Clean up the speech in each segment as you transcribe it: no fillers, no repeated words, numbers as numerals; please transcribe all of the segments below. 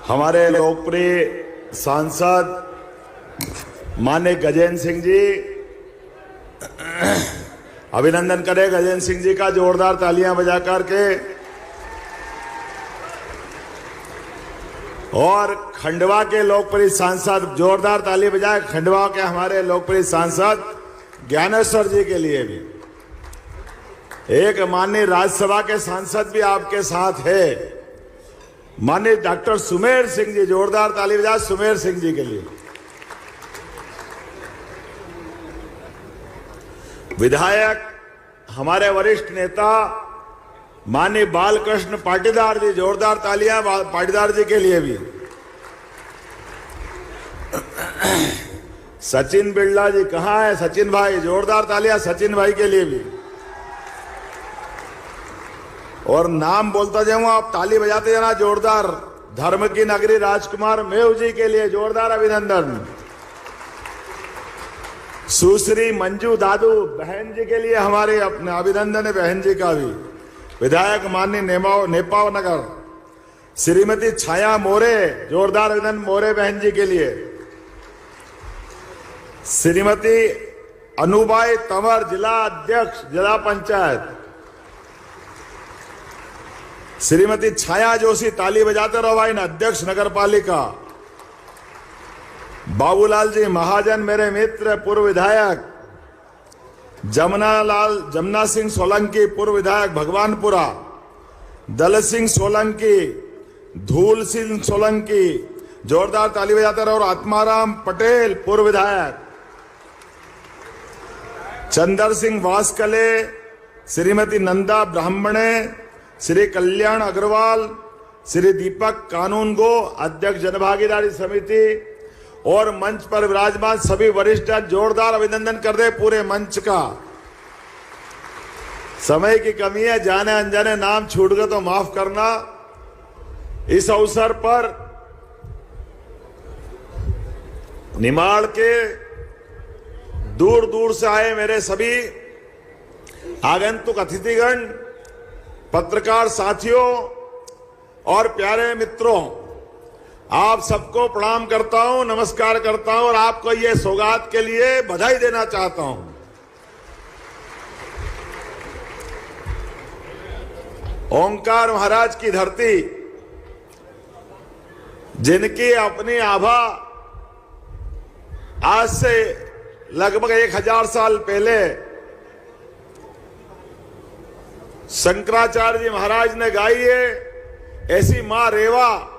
हमारे लोकप्रिय सांसद माननीय गजेंद्र सिंह जी, अभिनंदन करें गजेंद्र सिंह जी का जोरदार तालियां बजाकर के। और खंडवा के लोकप्रिय सांसद, जोरदार ताली बजाए खंडवा के हमारे लोकप्रिय सांसद ज्ञानेश्वर जी के लिए भी। एक माननीय राज्यसभा के सांसद भी आपके साथ है, माननीय डॉक्टर सुमेर सिंह जी, जोरदार ताली बजाए सुमेर सिंह जी के लिए। विधायक हमारे वरिष्ठ नेता माननीय बालकृष्ण पाटीदार जी, जोरदार तालियां पाटीदार जी के लिए भी। सचिन बिरला जी कहाँ है? सचिन भाई, जोरदार तालियां सचिन भाई के लिए भी। और नाम बोलता जाऊंगा, आप ताली बजाते जाना जोरदार। धर्म की नगरी राजकुमार मेव जी के लिए जोरदार अभिनंदन। सुश्री मंजू दादू बहन जी के लिए हमारे अपने अभिनंदन है, बहन जी का भी। विधायक माननीय नेपाव नगर श्रीमती छाया मोरे, जोरदार अभिनंदन मोरे बहन जी के लिए। श्रीमती अनुबाई तंवर, जिला अध्यक्ष जिला पंचायत। श्रीमती छाया जोशी, ताली बजाते रहो भाई, अध्यक्ष नगर पालिका। बाबूलाल जी महाजन मेरे मित्र, पूर्व विधायक। जमुना सिंह सोलंकी, पूर्व विधायक भगवानपुरा। दल सिंह सोलंकी, धूल सिंह सोलंकी, जोरदार ताली बजाते रहो। और आत्माराम पटेल, पूर्व विधायक। चंदर सिंह वास्कले, श्रीमती नंदा ब्राह्मणे, श्री कल्याण अग्रवाल, श्री दीपक कानूनगो, अध्यक्ष जनभागीदारी समिति। और मंच पर विराजमान सभी वरिष्ठ, जोरदार अभिनंदन कर दे पूरे मंच का। समय की कमी है, जाने अनजाने नाम छूट गए तो माफ करना। इस अवसर पर निमाड़ के दूर दूर से आए मेरे सभी आगंतुक अतिथिगण, पत्रकार साथियों और प्यारे मित्रों, आप सबको प्रणाम करता हूं, नमस्कार करता हूं और आपको ये सौगात के लिए बधाई देना चाहता हूं। ओंकार महाराज की धरती, जिनकी अपनी आभा आज से लगभग 1000 साल पहले शंकराचार्य जी महाराज ने गाई है, ऐसी मां रेवा,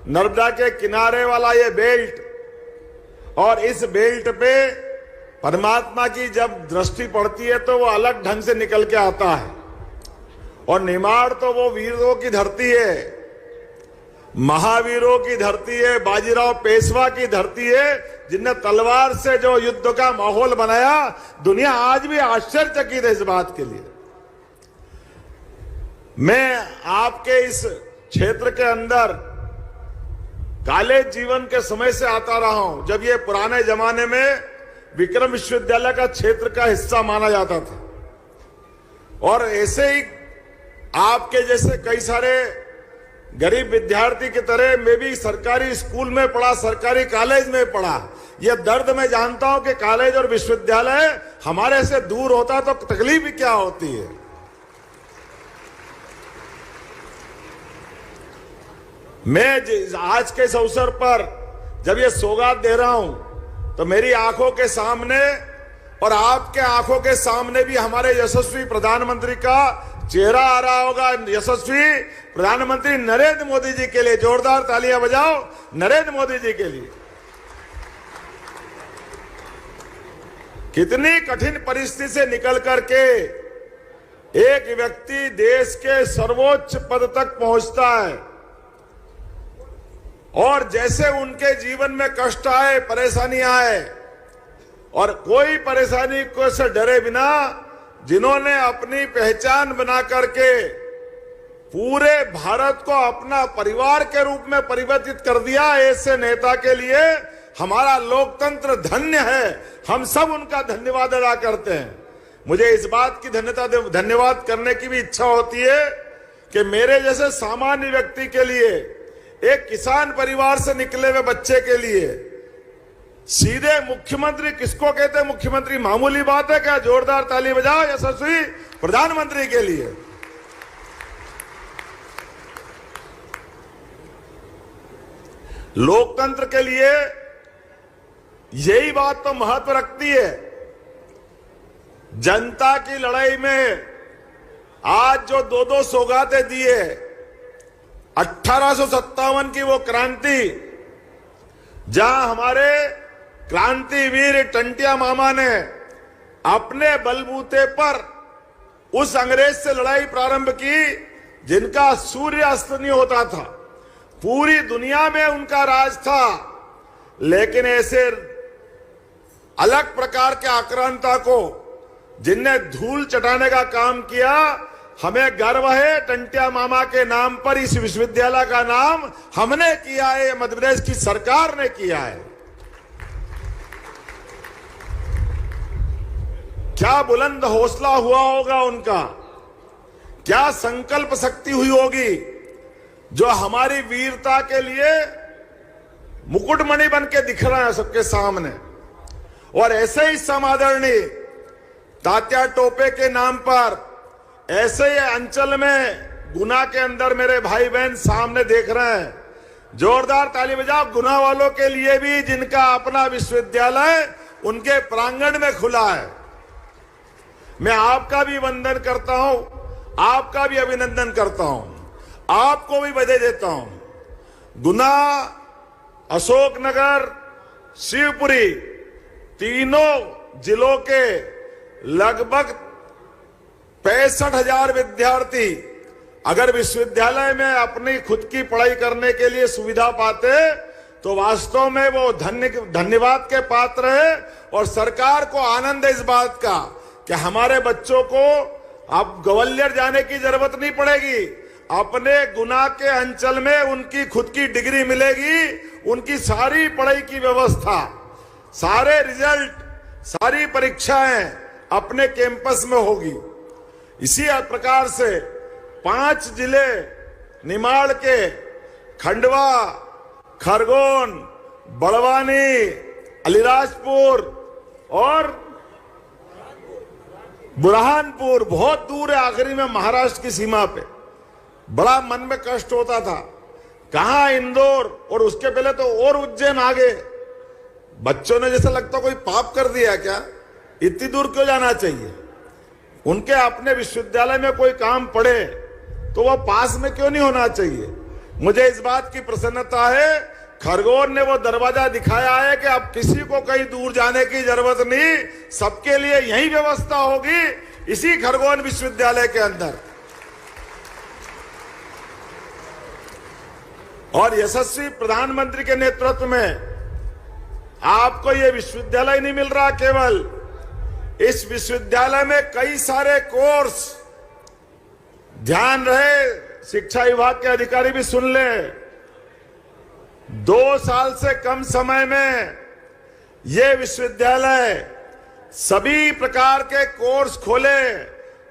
नर्मदा के किनारे वाला ये बेल्ट, और इस बेल्ट पे परमात्मा की जब दृष्टि पड़ती है तो वो अलग ढंग से निकल के आता है। और निमाड़ तो वो वीरों की धरती है, महावीरों की धरती है, बाजीराव पेशवा की धरती है, जिनने तलवार से जो युद्ध का माहौल बनाया। दुनिया आज भी आश्चर्यचकित है इस बात के लिए। मैं आपके इस क्षेत्र के अंदर कॉलेज जीवन के समय से आता रहा हूं, जब ये पुराने जमाने में विक्रम विश्वविद्यालय का क्षेत्र का हिस्सा माना जाता था। और ऐसे ही आपके जैसे कई सारे गरीब विद्यार्थी की तरह मैं भी सरकारी स्कूल में पढ़ा, सरकारी कॉलेज में पढ़ा। यह दर्द मैं जानता हूं कि कॉलेज और विश्वविद्यालय हमारे से दूर होता तो तकलीफ भी क्या होती है। मैं आज के इस अवसर पर जब ये सौगात दे रहा हूं तो मेरी आंखों के सामने और आपके आंखों के सामने भी हमारे यशस्वी प्रधानमंत्री का चेहरा आ रहा होगा। यशस्वी प्रधानमंत्री नरेंद्र मोदी जी के लिए जोरदार तालियां बजाओ, नरेंद्र मोदी जी के लिए। कितनी कठिन परिस्थिति से निकल करके एक व्यक्ति देश के सर्वोच्च पद तक पहुंचता है, और जैसे उनके जीवन में कष्ट आए, परेशानी आए, और कोई परेशानी को से डरे बिना जिन्होंने अपनी पहचान बना करके पूरे भारत को अपना परिवार के रूप में परिवर्तित कर दिया, ऐसे नेता के लिए हमारा लोकतंत्र धन्य है। हम सब उनका धन्यवाद अदा करते हैं। मुझे इस बात की धन्यवाद करने की भी इच्छा होती है कि मेरे जैसे सामान्य व्यक्ति के लिए एक किसान परिवार से निकले हुए बच्चे के लिए सीधे मुख्यमंत्री किसको कहते हैं? मुख्यमंत्री मामूली बात है क्या? जोरदार ताली बजाओ यशस्वी प्रधानमंत्री के लिए। लोकतंत्र के लिए यही बात तो महत्व रखती है। जनता की लड़ाई में आज जो दो दो सौगातें दी है, 1857 की वो क्रांति जहां हमारे क्रांतिवीर टंटिया मामा ने अपने बलबूते पर उस अंग्रेज से लड़ाई प्रारंभ की जिनका सूर्य अस्त नहीं होता था, पूरी दुनिया में उनका राज था, लेकिन ऐसे अलग प्रकार के आक्रांता को जिनने धूल चटाने का काम किया, हमें गर्व है टंटिया मामा के नाम पर इस विश्वविद्यालय का नाम हमने किया है, मध्य प्रदेश की सरकार ने किया है। क्या बुलंद हौसला हुआ होगा उनका, क्या संकल्प शक्ति हुई होगी जो हमारी वीरता के लिए मुकुटमणि बन के दिख रहा है सबके सामने। और ऐसे ही समादरणीय तात्या टोपे के नाम पर ऐसे ही अंचल में गुना के अंदर मेरे भाई बहन सामने देख रहे हैं, जोरदार ताली बजाओ गुना वालों के लिए भी, जिनका अपना विश्वविद्यालय उनके प्रांगण में खुला है। मैं आपका भी वंदन करता हूं, आपका भी अभिनंदन करता हूं, आपको भी बधाई देता हूं। गुना, अशोकनगर, शिवपुरी तीनों जिलों के लगभग 65,000 विद्यार्थी अगर विश्वविद्यालय में अपनी खुद की पढ़ाई करने के लिए सुविधा पाते तो वास्तव में वो धन्यवाद के पात्र है। और सरकार को आनंद है इस बात का कि हमारे बच्चों को अब ग्वालियर जाने की जरूरत नहीं पड़ेगी, अपने गुना के अंचल में उनकी खुद की डिग्री मिलेगी, उनकी सारी पढ़ाई की व्यवस्था, सारे रिजल्ट, सारी परीक्षाएं अपने कैंपस में होगी। इसी प्रकार से 5 जिले निमाड़ के खंडवा, खरगोन, बड़वानी, अलीराजपुर और बुरहानपुर, बहुत दूर है, आखिरी में महाराष्ट्र की सीमा पे। बड़ा मन में कष्ट होता था, कहां इंदौर, और उसके पहले तो और उज्जैन आगे। बच्चों ने जैसा लगता कोई पाप कर दिया क्या, इतनी दूर क्यों जाना चाहिए? उनके अपने विश्वविद्यालय में कोई काम पड़े तो वह पास में क्यों नहीं होना चाहिए? मुझे इस बात की प्रसन्नता है, खरगोन ने वो दरवाजा दिखाया है कि अब किसी को कहीं दूर जाने की जरूरत नहीं, सबके लिए यही व्यवस्था होगी इसी खरगोन विश्वविद्यालय के अंदर। और यशस्वी प्रधानमंत्री के नेतृत्व में आपको ये विश्वविद्यालय नहीं मिल रहा, केवल इस विश्वविद्यालय में कई सारे कोर्स, ध्यान रहे शिक्षा विभाग के अधिकारी भी सुन ले, 2 साल से कम समय में ये विश्वविद्यालय सभी प्रकार के कोर्स खोले।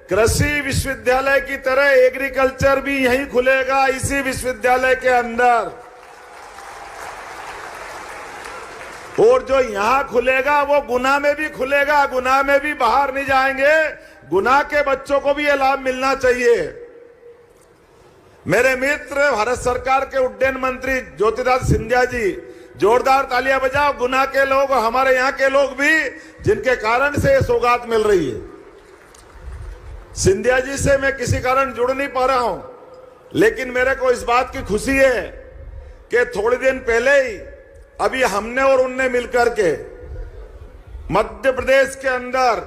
कृषि विश्वविद्यालय की तरह एग्रीकल्चर भी यहीं खुलेगा इसी विश्वविद्यालय के अंदर। और जो यहां खुलेगा वो गुना में भी खुलेगा, गुना में भी बाहर नहीं जाएंगे, गुना के बच्चों को भी ये लाभ मिलना चाहिए। मेरे मित्र भारत सरकार के उड्डयन मंत्री ज्योतिरादित्य सिंधिया जी, जोरदार तालियां बजाओ गुना के लोग, हमारे यहां के लोग भी, जिनके कारण से ये सौगात मिल रही है। सिंधिया जी से मैं किसी कारण जुड़ नहीं पा रहा हूं, लेकिन मेरे को इस बात की खुशी है कि थोड़े दिन पहले ही अभी हमने और उनने मिलकर के मध्य प्रदेश के अंदर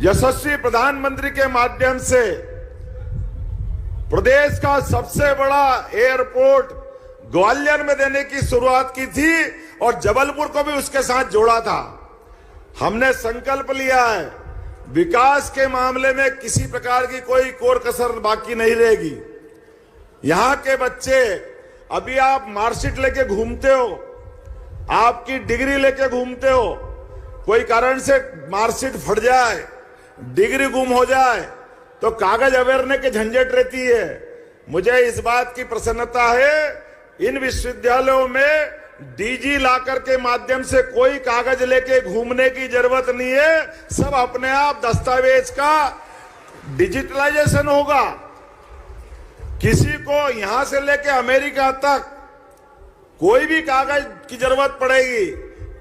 यशस्वी प्रधानमंत्री के माध्यम से प्रदेश का सबसे बड़ा एयरपोर्ट ग्वालियर में देने की शुरुआत की थी और जबलपुर को भी उसके साथ जोड़ा था। हमने संकल्प लिया है विकास के मामले में किसी प्रकार की कोई कोर कसर बाकी नहीं रहेगी। यहां के बच्चे, अभी आप मार्कशीट लेके घूमते हो, आपकी डिग्री लेके घूमते हो, कोई कारण से मार्कशीट फट जाए, डिग्री गुम हो जाए तो कागज अवेरने की झंझट रहती है। मुझे इस बात की प्रसन्नता है, इन विश्वविद्यालयों में डीजी लॉकर के माध्यम से कोई कागज लेके घूमने की जरूरत नहीं है। सब अपने आप दस्तावेज का डिजिटलाइजेशन होगा। किसी को यहां से लेके अमेरिका तक कोई भी कागज की जरूरत पड़ेगी,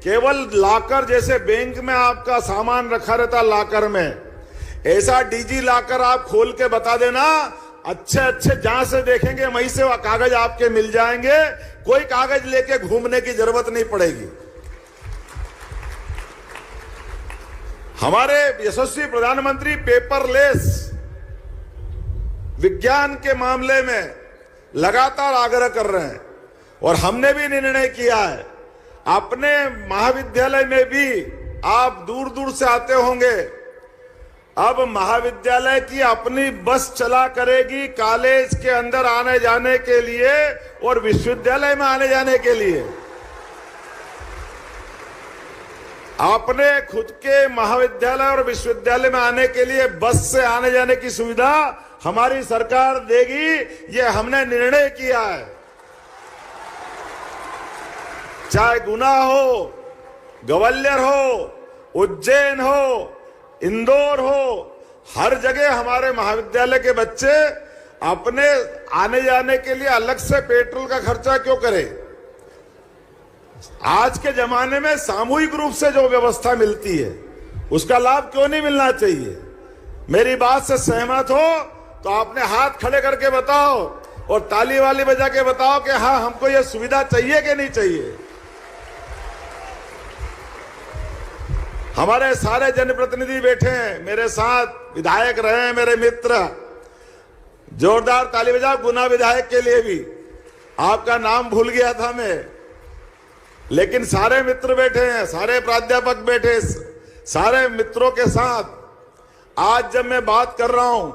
केवल लॉकर, जैसे बैंक में आपका सामान रखा रहता लॉकर में, ऐसा डीजी लॉकर आप खोल के बता देना, अच्छे अच्छे जहां से देखेंगे वहीं से वह कागज आपके मिल जाएंगे। कोई कागज लेके घूमने की जरूरत नहीं पड़ेगी। हमारे यशस्वी प्रधानमंत्री पेपरलेस विज्ञान के मामले में लगातार आग्रह कर रहे हैं और हमने भी निर्णय किया है। अपने महाविद्यालय में भी आप दूर दूर से आते होंगे, अब महाविद्यालय की अपनी बस चला करेगी कॉलेज के अंदर आने जाने के लिए और विश्वविद्यालय में आने जाने के लिए। अपने खुद के महाविद्यालय और विश्वविद्यालय में आने के लिए बस से आने जाने की सुविधा हमारी सरकार देगी, ये हमने निर्णय किया है। चाहे गुना हो, ग्वालियर हो, उज्जैन हो, इंदौर हो, हर जगह हमारे महाविद्यालय के बच्चे अपने आने जाने के लिए अलग से पेट्रोल का खर्चा क्यों करें। आज के जमाने में सामूहिक रूप से जो व्यवस्था मिलती है उसका लाभ क्यों नहीं मिलना चाहिए। मेरी बात से सहमत हो तो आपने हाथ खड़े करके बताओ और ताली वाली बजा के बताओ कि हाँ, हमको यह सुविधा चाहिए कि नहीं चाहिए। हमारे सारे जनप्रतिनिधि बैठे हैं मेरे साथ, विधायक रहे हैं मेरे मित्र, जोरदार ताली बजाओ गुना विधायक के लिए भी। आपका नाम भूल गया था मैं, लेकिन सारे मित्र बैठे हैं, सारे प्राध्यापक बैठे, सारे मित्रों के साथ आज जब मैं बात कर रहा हूं,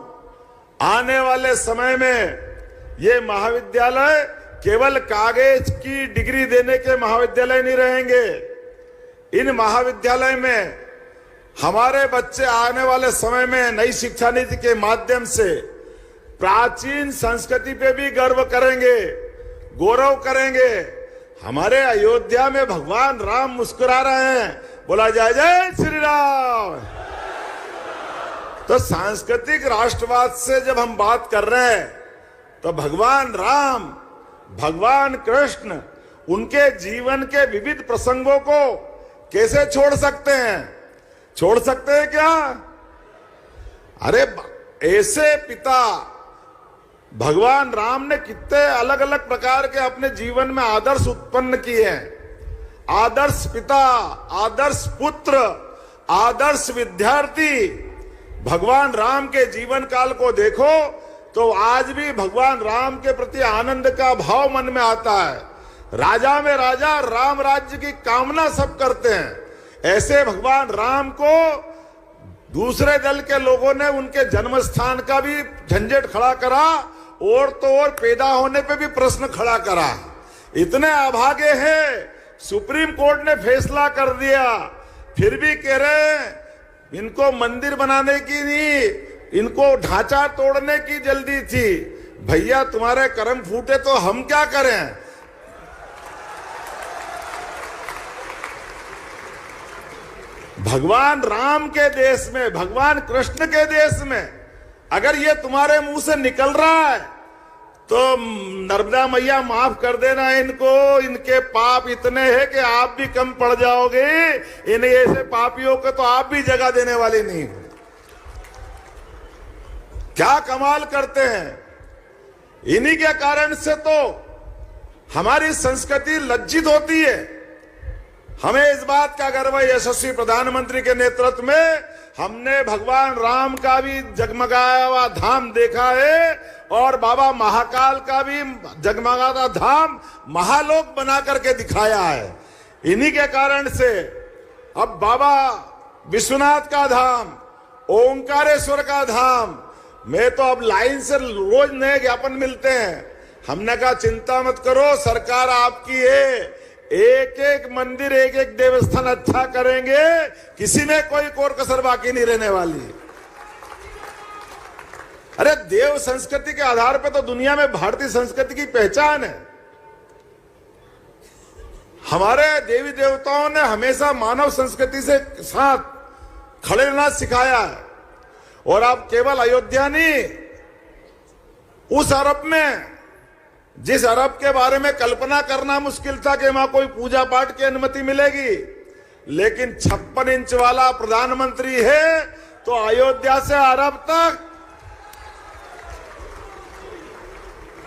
आने वाले समय में ये महाविद्यालय केवल कागज की डिग्री देने के महाविद्यालय नहीं रहेंगे। इन महाविद्यालय में हमारे बच्चे आने वाले समय में नई शिक्षा नीति के माध्यम से प्राचीन संस्कृति पे भी गर्व करेंगे, गौरव करेंगे। हमारे अयोध्या में भगवान राम मुस्कुरा रहे हैं, बोला जय जय श्री राम। तो सांस्कृतिक राष्ट्रवाद से जब हम बात कर रहे हैं तो भगवान राम, भगवान कृष्ण, उनके जीवन के विविध प्रसंगों को कैसे छोड़ सकते हैं? छोड़ सकते हैं क्या? अरे ऐसे पिता भगवान राम ने कितने अलग अलग प्रकार के अपने जीवन में आदर्श उत्पन्न किए हैं। आदर्श पिता, आदर्श पुत्र, आदर्श विद्यार्थी। भगवान राम के जीवन काल को देखो तो आज भी भगवान राम के प्रति आनंद का भाव मन में आता है। राजा में राजा, राम राज्य की कामना सब करते हैं। ऐसे भगवान राम को दूसरे दल के लोगों ने उनके जन्म स्थान का भी झंझट खड़ा करा और तो और पैदा होने पे भी प्रश्न खड़ा करा। इतने अभागे हैं, सुप्रीम कोर्ट ने फैसला कर दिया, फिर भी कह रहे हैं इनको मंदिर बनाने की नहीं, इनको ढांचा तोड़ने की जल्दी थी। भैया तुम्हारे कर्म फूटे तो हम क्या करें? भगवान राम के देश में, भगवान कृष्ण के देश में अगर ये तुम्हारे मुंह से निकल रहा है तो नर्मदा मैया माफ कर देना इनको। इनके पाप इतने हैं कि आप भी कम पड़ जाओगे। इन ऐसे पापियों को तो आप भी जगह देने वाले नहीं। क्या कमाल करते हैं। इन्हीं के कारण से तो हमारी संस्कृति लज्जित होती है। हमें इस बात का गर्व है, यशस्वी प्रधानमंत्री के नेतृत्व में हमने भगवान राम का भी जगमगाया हुआ धाम देखा है और बाबा महाकाल का भी जगमगाता धाम महालोक बना करके दिखाया है। इन्हीं के कारण से अब बाबा विश्वनाथ का धाम, ओंकारेश्वर का धाम, मैं तो अब लाइन से रोज नए ज्ञापन मिलते हैं। हमने कहा चिंता मत करो, सरकार आपकी है, एक एक मंदिर, एक एक देवस्थान अच्छा करेंगे, किसी में कोई कोर कसर बाकी नहीं रहने वाली। अरे देव संस्कृति के आधार पर तो दुनिया में भारतीय संस्कृति की पहचान है। हमारे देवी देवताओं ने हमेशा मानव संस्कृति से साथ खड़े रहना सिखाया है। और आप केवल अयोध्या नहीं, उस अरब में, जिस अरब के बारे में कल्पना करना मुश्किल था कि वहां कोई पूजा पाठ की अनुमति मिलेगी, लेकिन 56 इंच वाला प्रधानमंत्री है, तो अयोध्या से अरब तक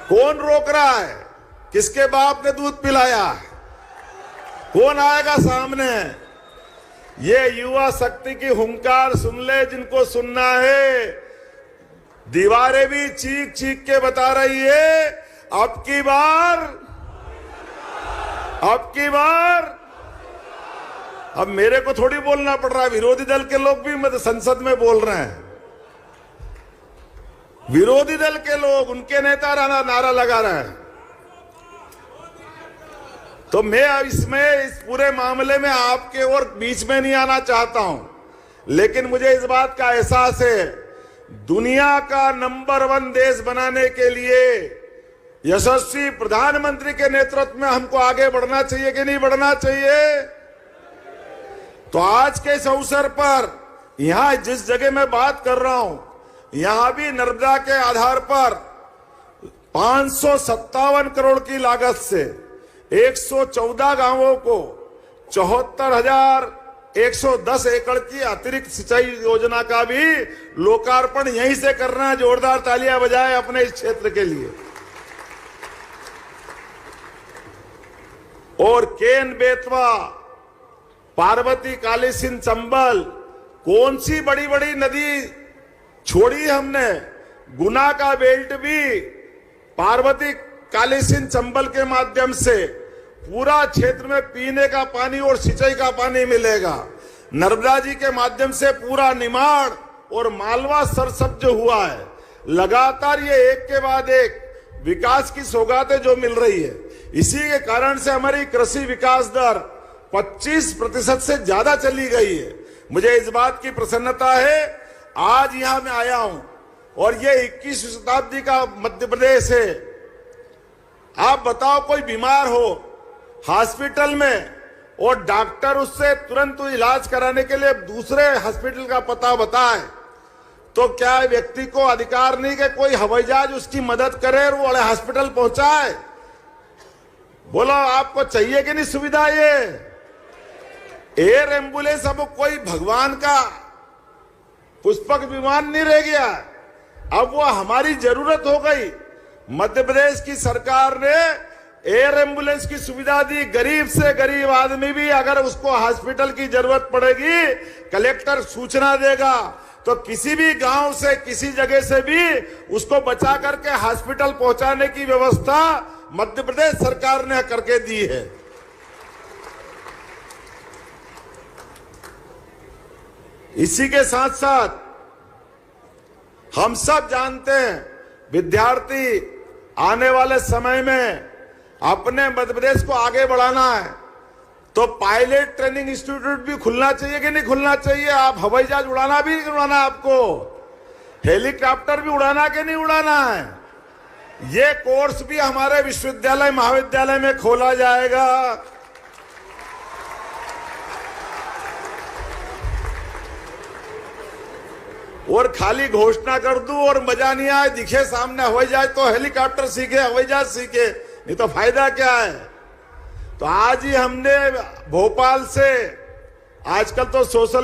कौन रोक रहा है? किसके बाप ने दूध पिलाया? कौन आएगा सामने? ये युवा शक्ति की हुंकार सुन ले जिनको सुनना है। दीवारें भी चीख चीख के बता रही है, अब की बार। अब मेरे को थोड़ी बोलना पड़ रहा है, विरोधी दल के लोग भी संसद में बोल रहे हैं। विरोधी दल के लोग, उनके नेता नारा लगा रहे हैं। तो मैं इस पूरे मामले में आपके और बीच में नहीं आना चाहता हूं, लेकिन मुझे इस बात का एहसास है, दुनिया का नंबर 1 देश बनाने के लिए यशस्वी प्रधानमंत्री के नेतृत्व में हमको आगे बढ़ना चाहिए कि नहीं बढ़ना चाहिए? तो आज के इस अवसर पर यहां जिस जगह मैं बात कर रहा हूं, यहां भी नर्मदा के आधार पर 557 करोड़ की लागत से 114 गांवों को 74,110 एकड़ की अतिरिक्त सिंचाई योजना का भी लोकार्पण यहीं से करना है। जोरदार तालियां बजाएं अपने इस क्षेत्र के लिए। और केन बेतवा, पार्वती, काली सिंध, चंबल, कौन सी बड़ी बड़ी नदी छोड़ी हमने? गुना का बेल्ट भी पार्वती, काली सिंध, चंबल के माध्यम से पूरा क्षेत्र में पीने का पानी और सिंचाई का पानी मिलेगा। नर्मदा जी के माध्यम से पूरा निमाड़ और मालवा सरसब्ज हुआ है। लगातार ये एक के बाद एक विकास की सौगातें जो मिल रही है, इसी के कारण से हमारी कृषि विकास दर 25% से ज्यादा चली गई है। मुझे इस बात की प्रसन्नता है, आज यहां मैं आया हूं और ये 21वीं शताब्दी का मध्य प्रदेश है। आप बताओ, कोई बीमार हो हॉस्पिटल में और डॉक्टर उससे तुरंत इलाज कराने के लिए दूसरे हॉस्पिटल का पता बताए, तो क्या व्यक्ति को अधिकार नहीं कि कोई हवाई जहाज उसकी मदद करे और वो वाले हॉस्पिटल पहुंचाए? बोलो, आपको चाहिए कि नहीं सुविधा? ये एयर एम्बुलेंस अब कोई भगवान का पुष्पक विमान नहीं रह गया, अब वो हमारी जरूरत हो गई। मध्य प्रदेश की सरकार ने एयर एम्बुलेंस की सुविधा दी। गरीब से गरीब आदमी भी अगर उसको हॉस्पिटल की जरूरत पड़ेगी, कलेक्टर सूचना देगा, तो किसी भी गांव से, किसी जगह से भी उसको बचा करके हॉस्पिटल पहुंचाने की व्यवस्था मध्य प्रदेश सरकार ने करके दी है। इसी के साथ साथ हम सब जानते हैं, विद्यार्थी आने वाले समय में अपने मध्य प्रदेश को आगे बढ़ाना है, तो पायलट ट्रेनिंग इंस्टीट्यूट भी खुलना चाहिए कि नहीं खुलना चाहिए? आप हवाई जहाज उड़ाना भी नहीं उड़ाना, आपको हेलीकॉप्टर भी उड़ाना कि नहीं उड़ाना है? ये कोर्स भी हमारे विश्वविद्यालय, महाविद्यालय में खोला जाएगा। और खाली घोषणा कर दूं और मजा नहीं आए, दिखे सामने हवाई जहाज तो हेलीकॉप्टर सीखे, हवाई जहाज सीखे, नहीं तो फायदा क्या है? तो आज ही हमने भोपाल से, आजकल तो सोशल